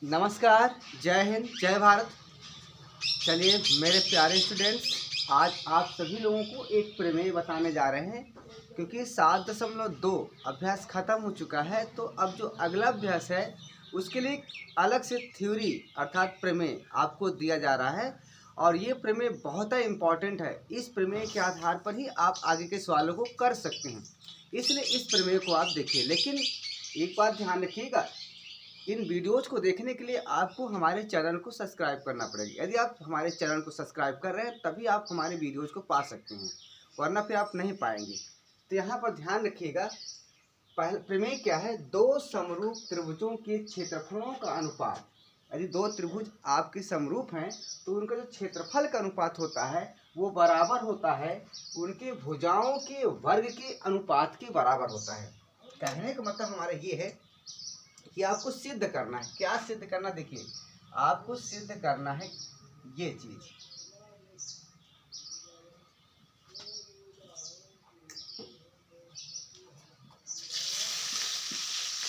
नमस्कार, जय हिंद, जय भारत। चलिए मेरे प्यारे स्टूडेंट्स, आज आप सभी लोगों को एक प्रमेय बताने जा रहे हैं। क्योंकि 7.2 अभ्यास खत्म हो चुका है, तो अब जो अगला अभ्यास है उसके लिए एक अलग से थ्योरी अर्थात प्रमेय आपको दिया जा रहा है। और ये प्रमेय बहुत ही इम्पॉर्टेंट है। इस प्रमेय के आधार पर ही आप आगे के सवालों को कर सकते हैं, इसलिए इस प्रमेय को आप देखिए। लेकिन एक बात ध्यान रखिएगा, इन वीडियोज़ को देखने के लिए आपको हमारे चैनल को सब्सक्राइब करना पड़ेगा। यदि आप हमारे चैनल को सब्सक्राइब कर रहे हैं तभी आप हमारे वीडियोज़ को पा सकते हैं, वरना फिर आप नहीं पाएंगे। तो यहाँ पर ध्यान रखिएगा, पहले प्रमेय क्या है? दो समरूप त्रिभुजों के क्षेत्रफलों का अनुपात। यदि दो त्रिभुज आपके समरूप हैं तो उनका जो क्षेत्रफल का अनुपात होता है वो बराबर होता है उनके भुजाओं के वर्ग के अनुपात के बराबर होता है। कहने का मतलब हमारा ये है कि आपको सिद्ध करना है। क्या सिद्ध करना? देखिए, आपको सिद्ध करना है ये चीज।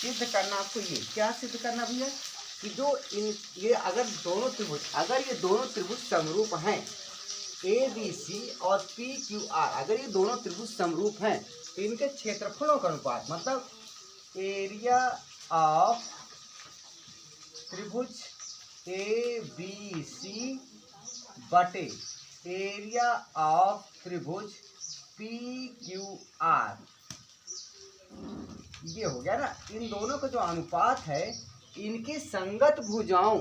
सिद्ध करना आपको ये क्या सिद्ध करना भैया कि जो ये अगर ये दोनों त्रिभुज समरूप हैं, ए बी सी और पी क्यू आर, अगर ये दोनों त्रिभुज समरूप हैं तो इनके क्षेत्रफलों का अनुपात, मतलब एरिया ऑफ त्रिभुज ए बी सी बटे एरिया ऑफ त्रिभुज पी क्यू आर, ये हो गया ना। इन दोनों का जो अनुपात है इनकी संगत भुजाओं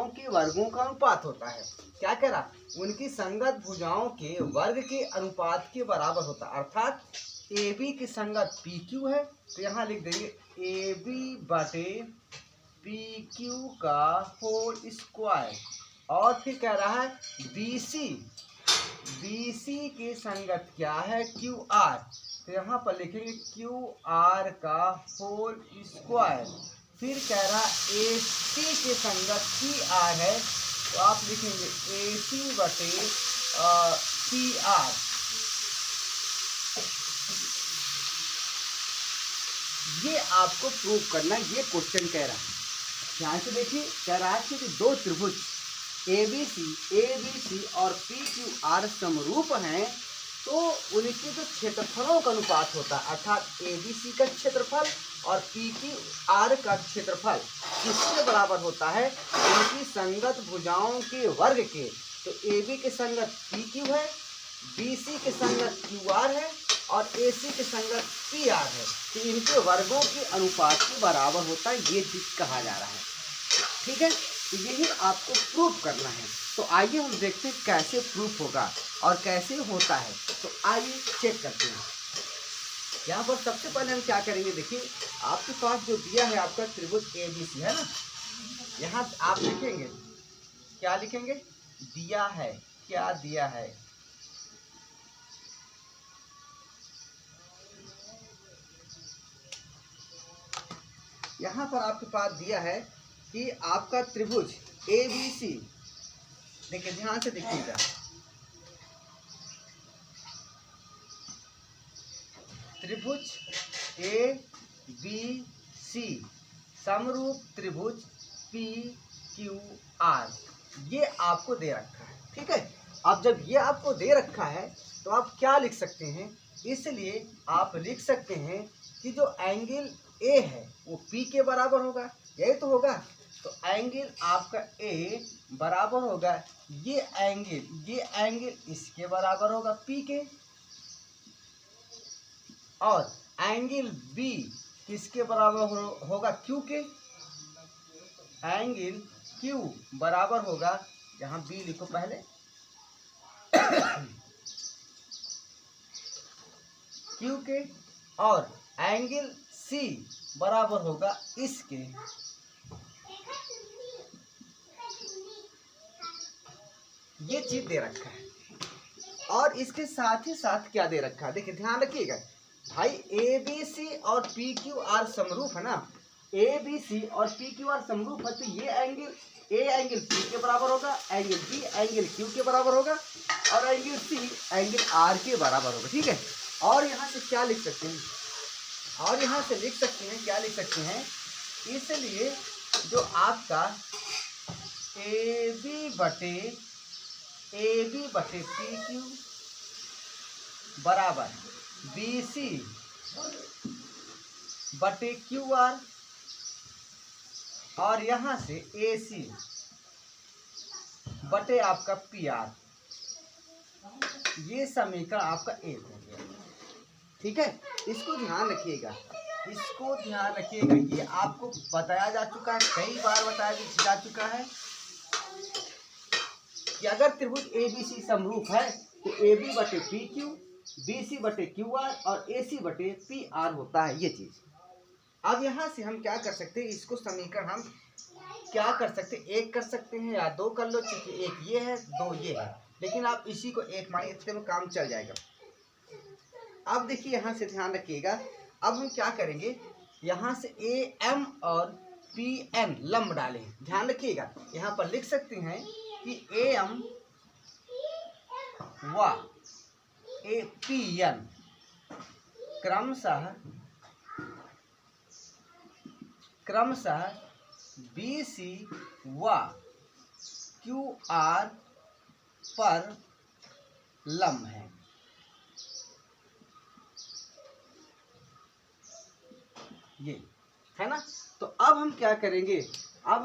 के वर्गों का अनुपात होता है। क्या कह रहा? उनकी संगत भुजाओं के वर्ग के अनुपात के बराबर होता है। अर्थात ए बी की संगत पी क्यू है तो यहाँ लिख देंगे ए बी बटे पी क्यू का होल स्क्वायर। और फिर कह रहा है बी सी की संगत क्या है? क्यू आर, तो यहाँ पर लिखेंगे क्यू आर का होल स्क्वायर। फिर कह रहा ए सी की संगत पी आर है तो आप लिखेंगे ए सी बटे पी आर। ये आपको प्रूव करना, ये क्वेश्चन कह रहा है। ध्यान से देखिए, कह रहा है कि दो त्रिभुज ए बी सी और पी क्यू आर समरूप हैं तो उनके जो क्षेत्रफलों का अनुपात होता है, अर्थात ए बी सी का क्षेत्रफल और पी क्यू आर का क्षेत्रफल किसके बराबर होता है? उनकी संगत भुजाओं के वर्ग के। तो ए बी के संगत पी क्यू है, बी सी के संगत क्यू आर है और ए सी के संगत पी आर है, तो इनके वर्गों के अनुपात के बराबर होता है। ये चीज कहा जा रहा है, ठीक है। तो यही आपको प्रूफ करना है। तो आइए हम देखते हैं कैसे प्रूफ होगा और कैसे होता है। तो आइए चेक करते हैं। यहाँ पर सबसे पहले हम क्या करेंगे, देखिए आपके पास जो दिया है आपका त्रिभुज ए बी सी है ना, यहाँ आप लिखेंगे, क्या लिखेंगे? दिया है, क्या दिया है? यहाँ पर आपके पास दिया है कि आपका त्रिभुज ए बी सी, देखिए ध्यान से देखिएगा, त्रिभुज ए बी सी समरूप त्रिभुज पी क्यू आर, ये आपको दे रखा है, ठीक है। अब जब ये आपको दे रखा है तो आप क्या लिख सकते हैं? इसलिए आप लिख सकते हैं कि जो एंगल ए है वो पी के बराबर होगा, यही तो होगा। तो एंगल आपका ए बराबर होगा ये एंगल इसके बराबर होगा पी के, और एंगल बी किसके बराबर होगा? क्यू के। एंगल क्यू बराबर होगा, यहाँ बी लिखो पहले क्यू के, और एंगल सी बराबर होगा इसके। ये चीज दे रखा है। और इसके साथ ही साथ क्या दे रखा है? देखिए ध्यान रखिएगा भाई, ए बी सी और पी क्यू आर समरूप है ना, ए बी सी और पी क्यू आर समरूप है, तो ये एंगल ए एंगल पी के बराबर होगा, एंगल बी एंगल क्यू के बराबर होगा, और एंगल सी एंगल आर के बराबर होगा, ठीक है। और यहाँ से क्या लिख सकते हैं? और यहाँ से लिख सकते हैं, क्या लिख सकते हैं इसलिए जो आपका ए बी बटे पी क्यू बराबर बी सी बटे क्यू आर और यहाँ से ए सी बटे आपका पी आर, ये समीकरण आपका एक हो गया। ठीक है, इसको ध्यान रखिएगा, इसको ध्यान रखिएगा। ये आपको बताया जा चुका है, कई बार बताया जा चुका है कि अगर त्रिभुज ए बी सी समरूप है तो ए बी बटे पी क्यू, बी सी बटे क्यू आर और ए सी बटे पी आर होता है ये चीज। अब यहाँ से हम क्या कर सकते हैं, इसको समीकरण हम क्या कर सकते हैं, एक कर सकते हैं या दो कर लो, क्योंकि एक ये है दो ये है, लेकिन आप इसी को एक मानिए, इतने में काम चल जाएगा। अब देखिए यहाँ से ध्यान रखिएगा, अब हम क्या करेंगे, यहाँ से ए एम और पी एन लंब डालें। ध्यान रखिएगा, यहाँ पर लिख सकते हैं कि ए एम व ए पी एन क्रमशः बी सी व क्यू आर पर लंब है। ये है ना। तो अब हम क्या करेंगे, अब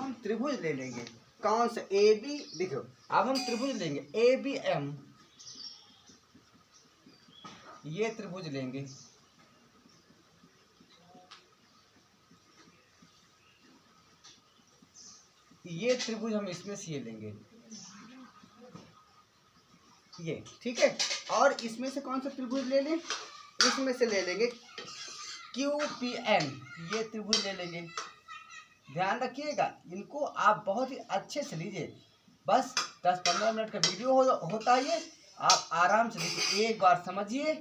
हम त्रिभुज ले लेंगे। कौन सा, ए बी, देखो अब हम त्रिभुज लेंगे ए बी एम, ये त्रिभुज लेंगे, ये त्रिभुज हम इसमें से ये लेंगे, ये ठीक है। और इसमें से कौन सा त्रिभुज ले लें, इसमें से ले लेंगे क्यू पी एन, ये त्रिभुज ले लेंगे। ध्यान रखिएगा, इनको आप बहुत ही अच्छे से लीजिए, बस 10-15 मिनट का वीडियो होता है ये, आप आराम से देखिए, एक बार समझिए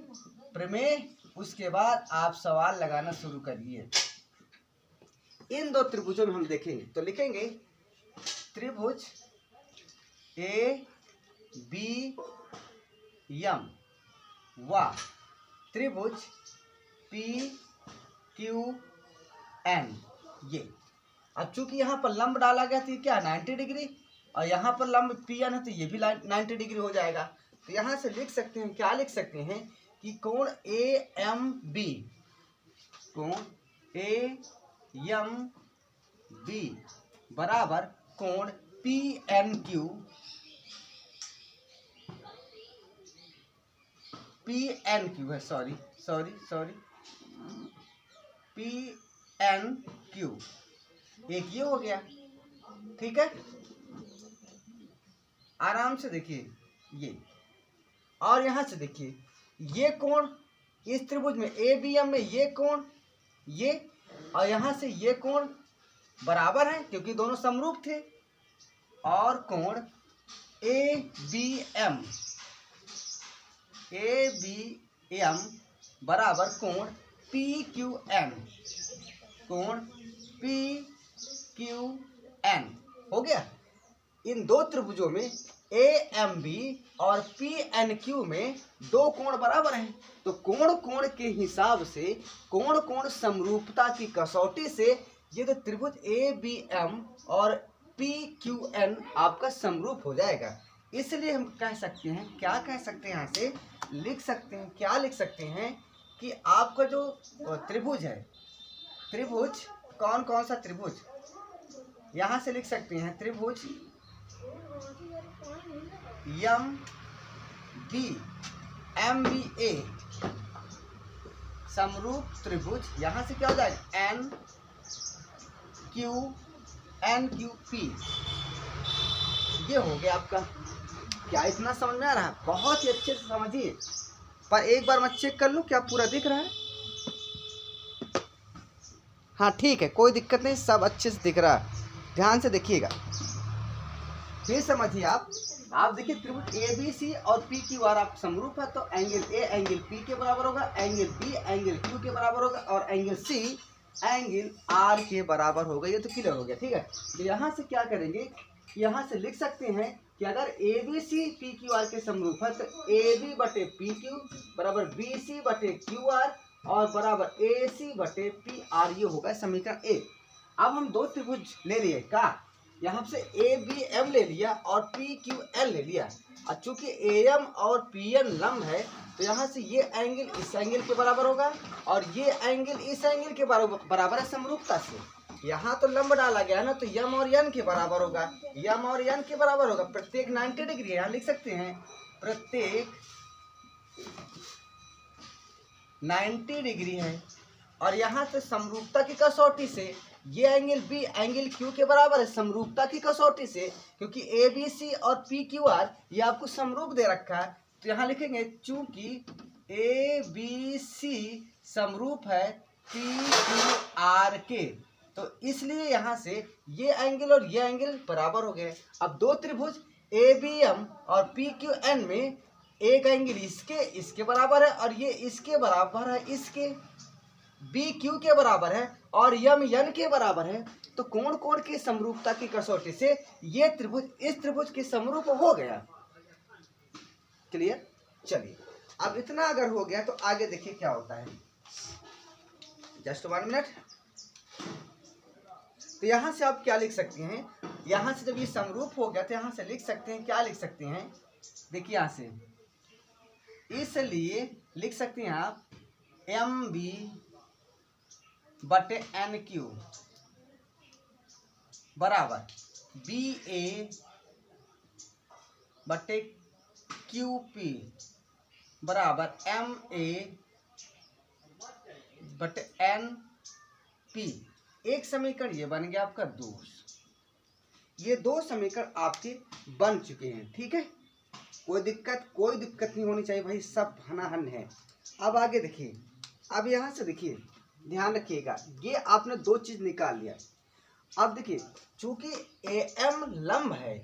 प्रमेय, उसके बाद आप सवाल लगाना शुरू करिए। इन दो त्रिभुजों में हम देखेंगे, तो लिखेंगे त्रिभुज ए बी एम व त्रिभुज पी क्यू एन। ये अब चूंकि यहाँ पर लंब डाला गया तो क्या 90 डिग्री, और यहाँ पर लंब पी एन है तो ये भी 90 डिग्री हो जाएगा। तो यहाँ से लिख सकते हैं, क्या लिख सकते हैं कि कोण ए एम बी, कोण ए एम बी बराबर कोण P N Q, P N Q है, सॉरी पी एन क्यू, एक ये हो गया। ठीक है, आराम से देखिए ये, और यहां से देखिए ये कोण, इस त्रिभुज में ए बी एम में ये कोण, ये और यहां से ये कोण बराबर है क्योंकि दोनों समरूप थे। और कोण ए बी एम बराबर कोण पी क्यू एन, कोण पी क्यू एन हो गया। इन दो त्रिभुजों में ए एम बी और पी एन क्यू में दो कोण बराबर हैं, तो कोण के हिसाब से, कोण समरूपता की कसौटी से ये तो त्रिभुज ए बी एम और पी क्यू एन आपका समरूप हो जाएगा। इसलिए हम कह सकते हैं, क्या कह सकते हैं, यहाँ से लिख सकते हैं, क्या लिख सकते हैं कि आपका जो त्रिभुज है, त्रिभुज कौन सा त्रिभुज, यहाँ से लिख सकते हैं त्रिभुज एम बी ए समरूप त्रिभुज, यहाँ से क्या हो जाएगा एन क्यू पी, ये हो गया आपका। क्या इतना समझ में आ रहा है? बहुत ही अच्छे से समझिए, पर एक बार मैं चेक कर लूँ क्या पूरा दिख रहा है। हाँ ठीक है, कोई दिक्कत नहीं, सब अच्छे से दिख रहा है। ध्यान से देखिएगा, फिर समझिए आप देखिए त्रिभुज ए बी सी और पी क्यू आर आप समरूप है, तो एंगल ए एंगल पी के बराबर होगा, एंगल बी एंगल क्यू के बराबर होगा और एंगल सी एंगल आर के बराबर होगा। ये तो क्लियर हो गया। ठीक है, तो यहाँ से क्या करेंगे, यहाँ से लिख सकते हैं कि अगर A B C P Q R के समरूप है तो ए बी बटे पी क्यू बराबर बी सी बटे क्यू आर और बराबर ए सी बटे पी आर, ये होगा समीकरण ए। अब हम दो त्रिभुज ले लिए का, यहाँ से ए बी एम ले लिया और पी क्यू एल ले लिया, और चूंकि ए एम और पी एन लंब है तो यहाँ से ये एंगल इस एंगल के बराबर होगा और ये एंगल इस एंगल के बराबर है समरूपता से। यहाँ तो लंब डाला गया ना, तो यम और यन के बराबर होगा, यम और यन के बराबर होगा। प्रत्येक 90 डिग्री यहाँ लिख सकते हैं, प्रत्येक 90 डिग्री है। और यहाँ से समरूपता की कसौटी से ये एंगल बी एंगल क्यू के बराबर है समरूपता की कसौटी से, क्योंकि ए बी सी और पी क्यू आर ये आपको समरूप दे रखा है। तो यहाँ लिखेंगे चूंकि ए बी सी समरूप है पी क्यू आर के, तो इसलिए यहाँ से ये एंगल और ये एंगल बराबर हो गए। अब दो त्रिभुज ए बी एम और पी क्यू एन में एक एंगल इसके बराबर है और ये इसके बराबर है, इसके बी क्यू के बराबर है और यम यन के बराबर है। तो कोण कोण की समरूपता की कसौटी से ये त्रिभुज इस त्रिभुज के समरूप हो गया। क्लियर? चलिए, अब इतना अगर हो गया तो आगे देखिए क्या होता है। Just 1 minute. तो यहां से आप क्या लिख सकते हैं, यहां से जब ये समरूप हो गया तो यहां से लिख सकते हैं, क्या लिख सकते हैं, देखिए यहां से इसलिए लिख सकते हैं आप एम बी बटे एन क्यू बराबर बी ए बटे क्यू पी बराबर एम ए बटे एन पी। एक समीकरण ये बन गया आपका 2। ये 2 समीकरण आपके बन चुके हैं। ठीक है, कोई दिक्कत नहीं होनी चाहिए भाई, सब हनाहन है। अब आगे देखिए, अब यहाँ से देखिए, ध्यान रखिएगा, ये आपने 2 चीज निकाल लिया। अब देखिए, चूंकि ए एम लंब है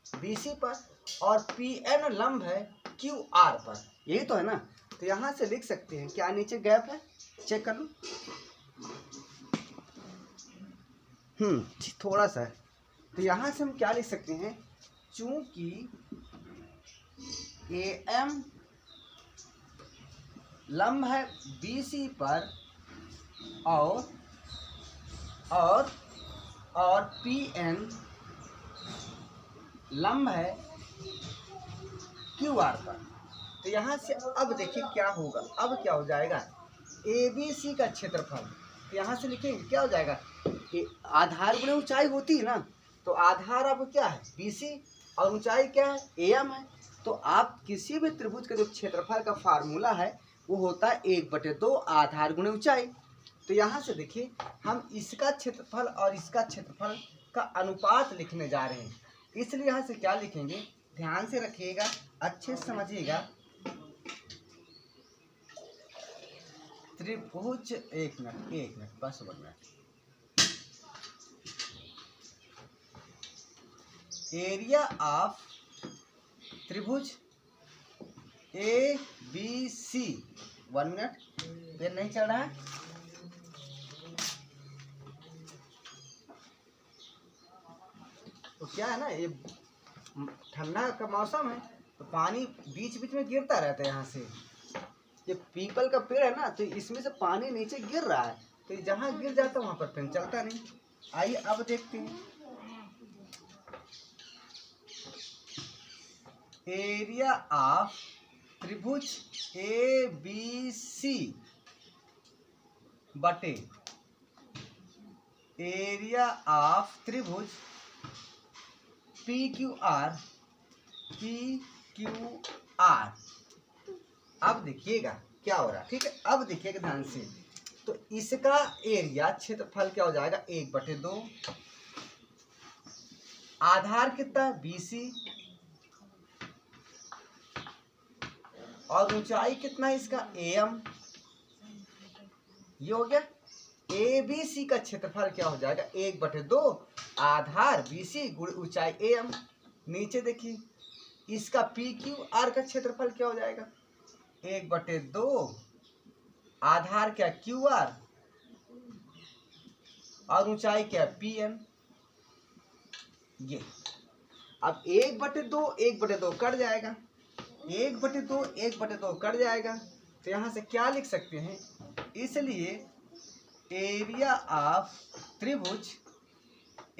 बी सी पर और पी एन लंब है क्यू आर पर, यही तो है ना। तो यहाँ से लिख सकते हैं, क्या नीचे गैप है, चेक कर लो। थोड़ा सा है। तो यहाँ से हम क्या लिख सकते हैं, चूंकि ए एम लंब है बी सी पर और पी एन लंब है क्यू आर पर। तो यहाँ से अब देखिए क्या होगा, अब क्या हो जाएगा, ए बी सी का क्षेत्रफल। तो यहाँ से लिखेंगे क्या हो जाएगा, आधार गुणे ऊंचाई होती है ना, तो आधार अब क्या है बी सी और ऊंचाई क्या है ए एम है। तो आप किसी भी त्रिभुज का जो क्षेत्रफल का फार्मूला है वो होता है 1/2 आधार गुणे ऊंचाई। तो यहाँ से देखिए, हम इसका क्षेत्रफल और इसका क्षेत्रफल का अनुपात लिखने जा रहे हैं। इसलिए यहाँ से क्या लिखेंगे, ध्यान से रखिएगा, अच्छे से समझिएगा। त्रिभुज एक मिनट बस 1 मिनट। एरिया ऑफ त्रिभुज A B C, 1 minute, pen नहीं चल रहा है। तो क्या है ना, ये ठंडा का मौसम है तो पानी बीच बीच में गिरता रहता है। यहाँ से ये पीपल का पेड़ है ना, तो इसमें से पानी नीचे गिर रहा है, तो जहाँ गिर जाता है वहां पर पेन चलता नहीं। आइए अब देखते हैं, एरिया ऑफ त्रिभुज ए बी सी बटे एरिया ऑफ त्रिभुज पी क्यू आर। अब देखिएगा क्या हो रहा है। ठीक है, अब देखिएगा ध्यान से, तो इसका एरिया क्षेत्रफल क्या हो जाएगा, 1/2 आधार कितना बी सी और ऊंचाई कितना है इसका ए एम। ये हो गया। ए बी सी का क्षेत्रफल क्या हो जाएगा, 1/2 आधार बी सी गुण ऊंचाई ए एम। नीचे देखिए, इसका पी क्यू आर का क्षेत्रफल क्या हो जाएगा, 1/2 आधार क्या क्यू आर और ऊंचाई क्या पी एन। ये अब 1/2 1/2 कट जाएगा, 1/2 1/2 कट जाएगा, तो यहाँ से क्या लिख सकते हैं, इसलिए एरिया ऑफ त्रिभुज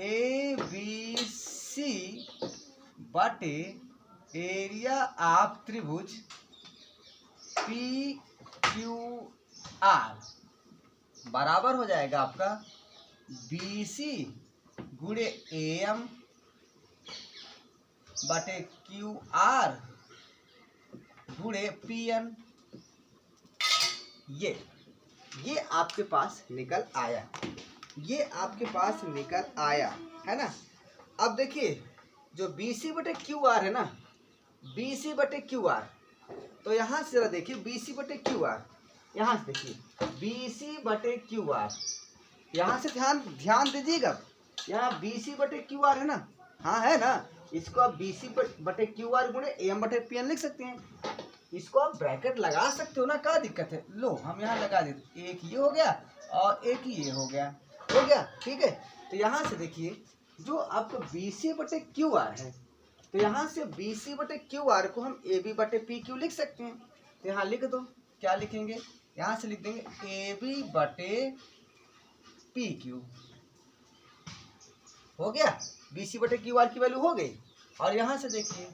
ABC बटे एरिया ऑफ त्रिभुज PQR बराबर हो जाएगा आपका BC गुणे AM बटे QR गुणे PN। ये आपके पास निकल आया, ये आपके पास निकल आया है ना। अब देखिए जो BC बटे QR है ना, BC बटे QR, तो यहाँ से जरा देखिए BC बटे QR, यहाँ से देखिए BC बटे QR, यहाँ से ध्यान दीजिएगा, यहाँ BC बटे QR है ना, हाँ है ना, इसको आप BC बटे QR गुणे AM बटे PN लिख सकते हैं। इसको आप ब्रैकेट लगा सकते हो ना, क्या दिक्कत है, लो हम यहाँ लगा देते, एक ये हो गया और एक ये हो गया ठीक है। तो यहाँ से देखिए जो आपको BC बटे QR है, तो यहाँ से BC बटे QR को हम AB बटे PQ लिख सकते हैं। तो यहाँ लिख दो, क्या लिखेंगे, यहाँ से लिख देंगे AB बटे PQ, हो गया, BC बटे QR की वैल्यू हो गई। और यहाँ से देखिए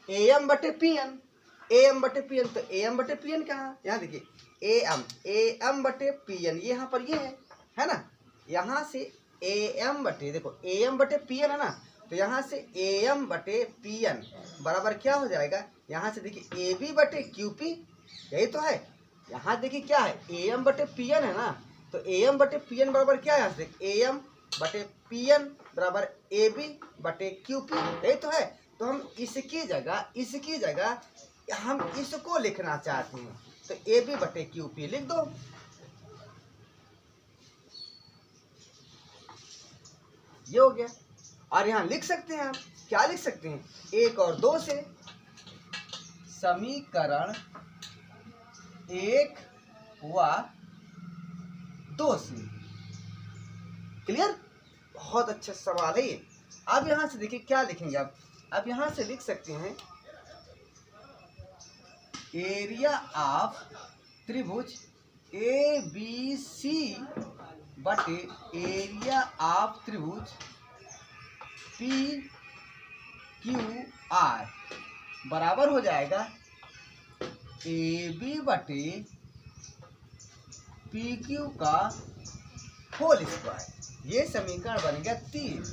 AM बटे PN, AM बटे PN, तो AM बटे PN कहाँ, यहाँ देखिए AM बटे PN, ये यहाँ पर ये है ना, यहाँ से AM बटे, देखो AM बटे PN है ना, तो यहाँ से AM बटे PN बराबर क्या हो जाएगा, यहाँ से देखिए AB बटे QP, यही तो है। यहाँ देखिए क्या है, AM बटे PN है ना, तो AM बटे PN बराबर क्या है, यहाँ से AM बटे PN बराबर AB बटे QP, यही तो है। तो हम इसकी जगह हम इसको लिखना चाहते हैं, तो AB बटे QP लिख दो। ये हो गया। और यहाँ लिख सकते हैं, आप क्या लिख सकते हैं, 1 और 2 से समीकरण 1 व 2 से। क्लियर, बहुत अच्छा सवाल है ये। अब यहाँ से देखिए क्या लिखेंगे आप, अब यहाँ से लिख सकते हैं एरिया ऑफ त्रिभुज ABC बटे एरिया ऑफ त्रिभुज PQR बराबर हो जाएगा AB बटे PQ का होल स्क्वायर। ये समीकरण बन गया 3।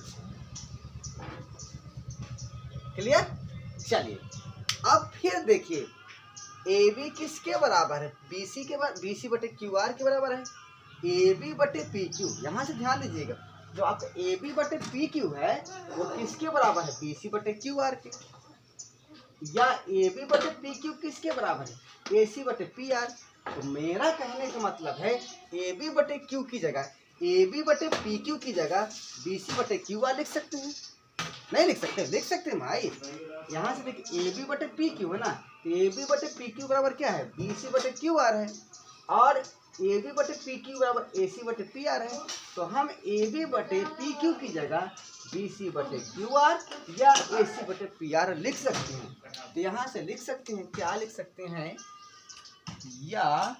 क्लियर, चलिए अब फिर देखिए AB किसके बराबर है, BC के बराबर, BC बटे QR के बराबर है, AB बटे PQ। यहाँ से ध्यान दीजिएगा, जो आपका AB बटे PQ है वो किसके बराबर है, BC बटे QR के, या AB बटे PQ किसके बराबर है, AC बटे PR। तो मेरा कहने का मतलब है AB बटे Q की जगह, AB बटे PQ की जगह BC बटे QR लिख सकते हैं, नहीं लिख सकते, लिख सकते हैं भाई। यहाँ से देखिए AB बटे PQ है ना, तो AB बटे PQ बराबर क्या है, BC बटे QR है, और AB बटे PQ बराबर AC बटे PR है। तो हम AB बटे PQ की जगह BC बटे QR या AC बटे PR लिख सकते हैं। तो यहाँ से लिख सकते हैं, क्या लिख सकते हैं, या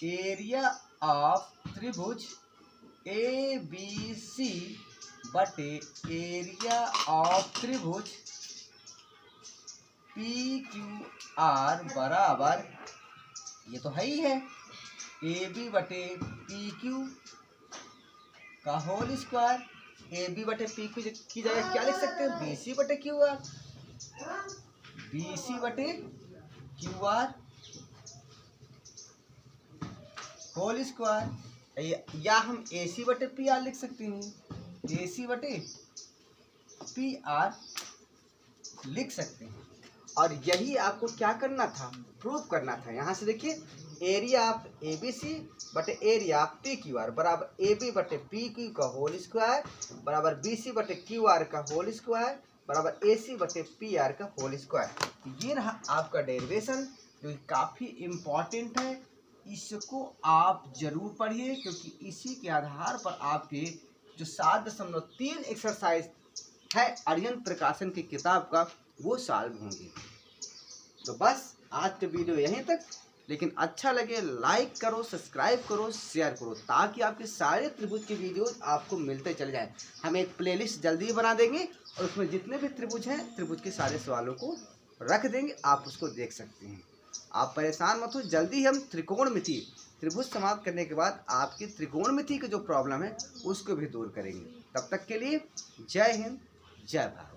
एरिया ऑफ त्रिभुज ABC बटे एरिया ऑफ त्रिभुज PQR बराबर, ये तो है ही है, AB बटे PQ का होल स्क्वायर। AB बटे PQ की जगह क्या लिख सकते हैं, BC बटे QR, BC बटे QR होल स्क्वायर, या हम AC बटे PR लिख सकते हैं, AC बटे PR लिख सकते हैं। और यही आपको क्या करना था, प्रूफ करना था। यहाँ से देखिए एरिया ऑफ ABC बटे एरिया ऑफ PQR बराबर AB बटे PQ का होल स्क्वायर बराबर BC बटे QR का होल स्क्वायर बराबर AC बटे PR का होल स्क्वायर। ये रहा आपका डेरिवेशन, जो काफ़ी इम्पॉर्टेंट है। इसको आप जरूर पढ़िए, क्योंकि इसी के आधार पर आपके जो 7.3 एक्सरसाइज है आर्यन प्रकाशन की किताब का, वो सॉल्व होंगे। तो बस आज का वीडियो यहीं तक, लेकिन अच्छा लगे लाइक करो, सब्सक्राइब करो, शेयर करो, ताकि आपके सारे त्रिभुज की वीडियोज आपको मिलते चले जाएं। हम एक प्लेलिस्ट जल्दी ही बना देंगे और उसमें जितने भी त्रिभुज हैं, त्रिभुज के सारे सवालों को रख देंगे, आप उसको देख सकते हैं। आप परेशान मत हो, जल्दी हम त्रिकोणमिति त्रिभुज समाप्त करने के बाद आपकी त्रिकोणमिति की जो प्रॉब्लम है उसको भी दूर करेंगे। तब तक के लिए जय हिंद, जय भारत।